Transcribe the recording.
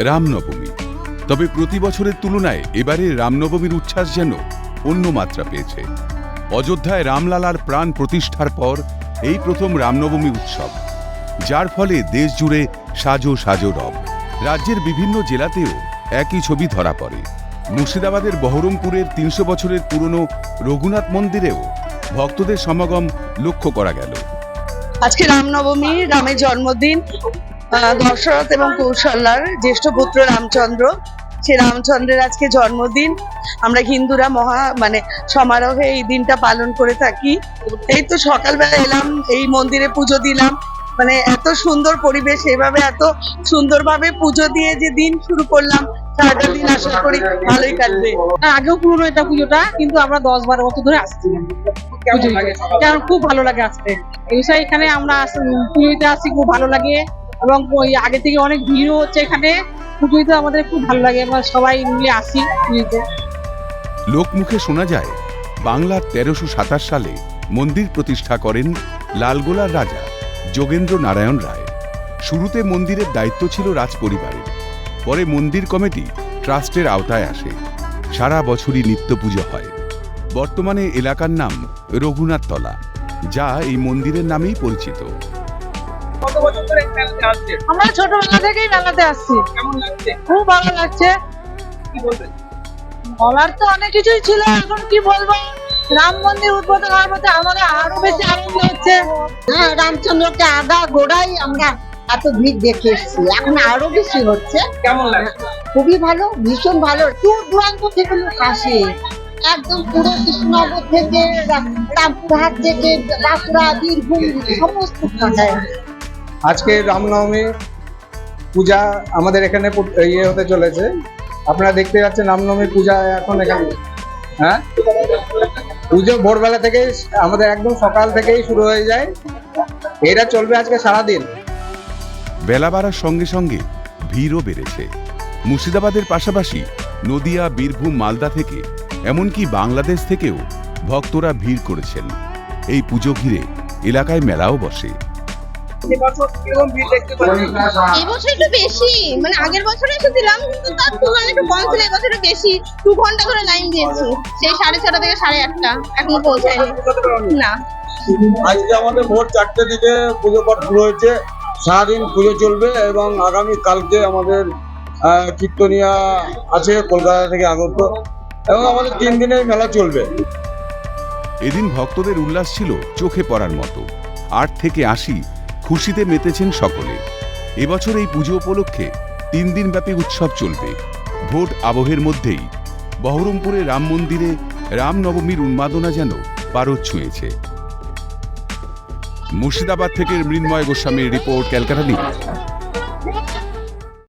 রামনবমী। তবে প্রতি বছরের তুলনায় এবারে রামনবমীর উচ্ছ্বাস যেন অন্য মাত্রা পেয়েছে। অযোধ্যায় রামলালার প্রাণ প্রতিষ্ঠার পর এই প্রথম রামনবমী উৎসব, যার ফলে দেশ জুড়ে সাজো সাজো রব। রাজ্যের বিভিন্ন জেলাতেও একই ছবি ধরা পড়ে। মুর্শিদাবাদের বহরমপুরের ৩০০ বছরের পুরনো রঘুনাথ মন্দিরেও ভক্তদের সমাগম লক্ষ্য করা গেল। আজকে রামনবমী, রামের জন্মদিন। দশরথ এবং কৌশল্যার জ্যেষ্ঠ পুত্র রামচন্দ্র, সে রামচন্দ্রের আজকে জন্মদিন। আমরা হিন্দুরা সমারোহে এই দিনটা পালন করে থাকি। এই তো সকালবেলা এলাম, এই মন্দিরে পুজো দিলাম। এত সুন্দর পরিবেশ, এভাবে এত সুন্দরভাবে পুজো দিয়ে যে দিন শুরু করলাম, সারাটা দিন আশা করি ভালোই কাটবে। আগেও পুরনো এটা পুজোটা, কিন্তু আমরা 10-12 বছর ধরে আসছি। কারণ খুব ভালো লাগে আসতে। এই বিষয়ে এখানে আমরা পুজোতে আসি, খুব ভালো লাগে। এবং আগে থেকে অনেক ভিড়ও হচ্ছে এখানে। পুজোতে আমাদের খুব ভালো লাগে, আমরা সবাই মিলে আসি পুজোতে। লোকমুখে শোনা যায়, বাংলার 1327 সালে মন্দির প্রতিষ্ঠা করেন লালগোলার রাজা যোগেন্দ্র নারায়ণ রায়। শুরুতে মন্দিরের দায়িত্ব ছিল রাজপরিবারের। পরে মন্দির কমিটি ট্রাস্টের আওতায় আসে। সারা বছরই নিত্য পুজো হয়। বর্তমানে এলাকার নাম রঘুনাথ তলা, যা এই মন্দিরের নামেই পরিচিত। আমরা ছোটবেলা থেকেই মেলাতে আসছি। খুব ভালো লাগছে। বলার তো অনেক কিছুই ছিল, এখন কি বলবো। রাম মন্দির উদ্বোধন হওয়ার মধ্যে আমাদের আরো বেশি আনন্দ হচ্ছে। হ্যাঁ, রামচন্দ্রকে আগা গোড়াই আমরা এত ভিড় দেখে এসেছি, এখন আরো বেশি হচ্ছে। কেমন লাগছে? খুবই ভালো, ভীষণ ভালো। দূর দূরান্ত থেকে লোক আসে, একদম পুরো কৃষ্ণনগর থেকে, রামপুরহাট থেকে, বাঁকুড়া, বীরভূম, সমস্ত জায়গায়। আজকে রামনবমী পূজা আমাদের এখানে হতে চলেছে। আপনারা দেখতে পাচ্ছেন রামনবমী পূজা এখন এখানে। হ্যাঁ, পুজো ভোরবেলা থেকে আমাদের একদম সকাল থেকেই শুরু হয়ে যায়। এটা চলবে আজকে সারাদিন। বেলা বাড়ার সঙ্গে সঙ্গে ভিড়ও বেড়েছে। মুর্শিদাবাদের পাশাপাশি নদিয়া, বীরভূম, মালদা থেকে এমনকি বাংলাদেশ থেকেও ভক্তরা ভিড় করেছেন। এই পুজো ঘিরে এলাকায় মেলাও বসে। এবছর একটু বেশি, আগের বছরে এসেছিলাম, কিন্তু তার তুলনায় একটু কম ছিল। এবছর বেশি, 2 ঘন্টা ধরে লাইন দিয়েছি, সেই 6:30 থেকে 8:30 এখনো পৌঁছায়নি না। আজকে আমাদের ভোর 4টে থেকে পুজো পাঠ শুরু হয়েছে। সারাদিন পুজো চলবে এবং আগামী কালকে আমাদের কীর্তনিয়া আছে কলকাতা থেকে আগত, এবং আমাদের 3 দিনের মেলা চলবে। এদিন ভক্তদের উল্লাস ছিল চোখে পড়ার মতো। 8 থেকে 80 খুশিতে মেতেছেন সকলে। এবছর এই পুজো উপলক্ষে 3 দিনব্যাপী উৎসব চলবে। ভোট আবহের মধ্যেই বহরমপুরে রাম মন্দিরে রামনবমীর উন্মাদনা যেন পারদ ছুঁয়েছে। মুর্শিদাবাদ থেকে মৃন্ময় গোস্বামীর রিপোর্ট, ক্যালকাটা নিউজ।